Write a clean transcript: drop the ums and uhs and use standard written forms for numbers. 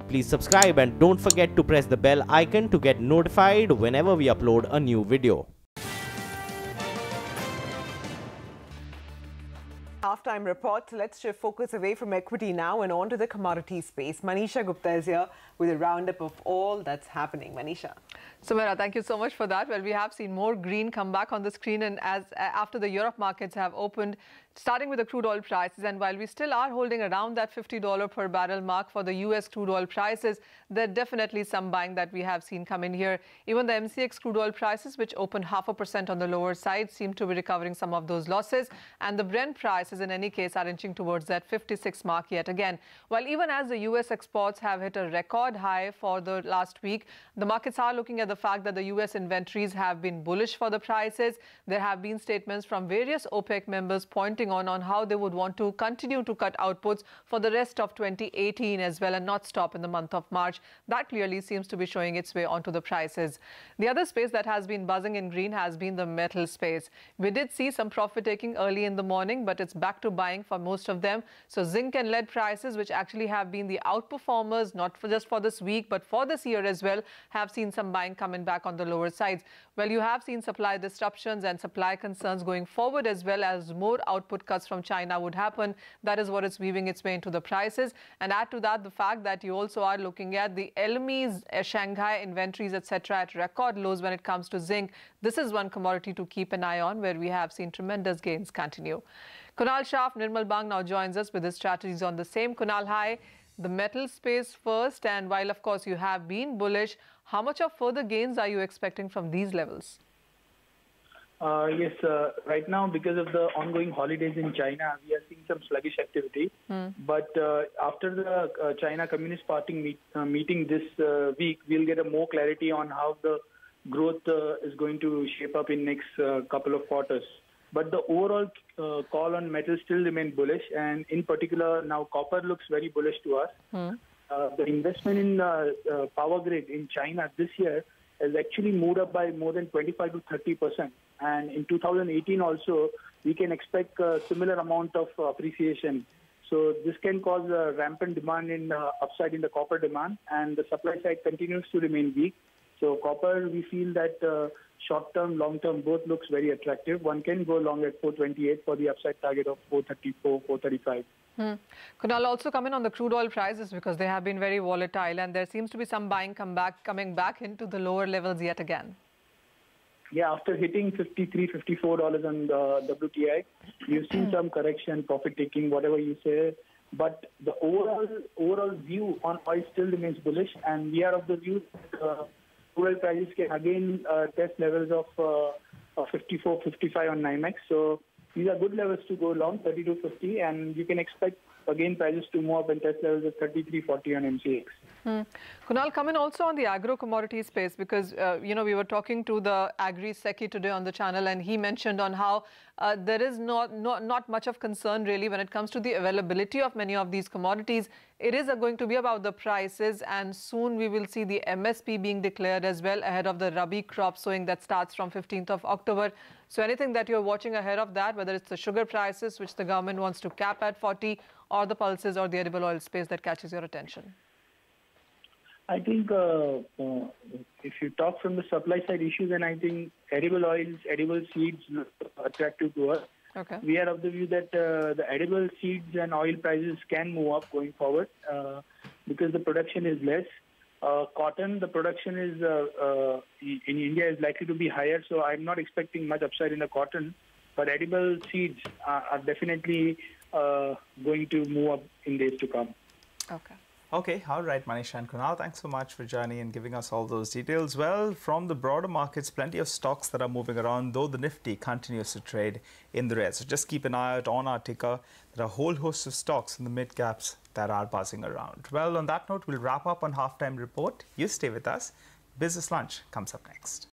Please subscribe and don't forget to press the bell icon to get notified whenever we upload a new video. Halftime report. Let's shift focus away from equity now and on to the commodity space. Manisha Gupta is here with a roundup of all that's happening. Manisha. Sumaira, thank you so much for that. Well, we have seen more green come back on the screen, and after the Europe markets have opened, starting with the crude oil prices, and while we still are holding around that $50 per barrel mark for the US crude oil prices, there's definitely some buying that we have seen come in here. Even the MCX crude oil prices, which opened 0.5% on the lower side, seem to be recovering some of those losses, and the Brent prices in any case are inching towards that 56 mark yet again. While even as the US exports have hit a record high for the last week, the markets are looking at the fact that the US inventories have been bullish for the prices. There have been statements from various OPEC members pointing on how they would want to continue to cut outputs for the rest of 2018 as well and not stop in the month of March. That clearly seems to be showing its way onto the prices. The other space that has been buzzing in green has been the metal space. We did see some profit taking early in the morning, but it's back to buying for most of them. So zinc and lead prices, which actually have been the outperformers, not just for this week, but for this year as well, have seen some buying coming back on the lower sides. Well, you have seen supply disruptions and supply concerns going forward, as well as more output cuts from China would happen. That is what is weaving its way into the prices. And add to that the fact that you also are looking at the LME's Shanghai inventories, etc., at record lows when it comes to zinc. This is one commodity to keep an eye on, where we have seen tremendous gains continue. Kunal Shah, Nirmal Bang now joins us with his strategies on the same. Kunal, hi. The metal space first, and while of course you have been bullish, how much of further gains are you expecting from these levels? Yes, right now because of the ongoing holidays in China, we are seeing some sluggish activity. But after the China Communist Party meeting this week, we'll get a more clarity on how the growth is going to shape up in next couple of quarters. But the overall call on metal still remains bullish, and in particular now copper looks very bullish to us. The investment in power grid in China this year has actually moved up by more than 25 to 30%. And in 2018 also, we can expect a similar amount of appreciation. So this can cause a rampant demand in upside in the copper demand, and the supply side continues to remain weak. So copper, we feel that short-term, long-term both looks very attractive. One can go long at 428 for the upside target of 434, 435. Kunal, also come in on the crude oil prices because they have been very volatile, and there seems to be some buying coming back into the lower levels yet again. Yeah, after hitting $53, $54 on the WTI, you've seen some correction, profit taking, whatever you say. But the overall view on oil still remains bullish, and we are of the view that oil prices can again test levels of 54, 55 on NYMEX. So these are good levels to go long, 32, 50, and you can expect again prices to move up and test levels of 33, 40 on MCX. Kunal, come in also on the agro commodity space because, we were talking to the Agri Secchi today on the channel, and he mentioned on how there is not much of concern really when it comes to the availability of many of these commodities. It is going to be about the prices, and soon we will see the MSP being declared as well ahead of the Rabi crop sowing that starts from 15th of October. So anything that you're watching ahead of that, whether it's the sugar prices, which the government wants to cap at 40, or the pulses or the edible oil space that catches your attention? I think if you talk from the supply side issues, then I think edible oils, edible seeds look attractive to us. Okay. We are of the view that the edible seeds and oil prices can move up going forward because the production is less. Cotton, the production is in India is likely to be higher, so I'm not expecting much upside in the cotton. But edible seeds are definitely going to move up in days to come. Okay. Okay, all right, Manisha and Kunal, thanks so much for joining and giving us all those details. Well, from the broader markets, plenty of stocks that are moving around, though the Nifty continues to trade in the red. So just keep an eye out on our ticker. There are a whole host of stocks in the mid caps that are buzzing around. Well, on that note, we'll wrap up on Halftime Report. You stay with us. Business Lunch comes up next.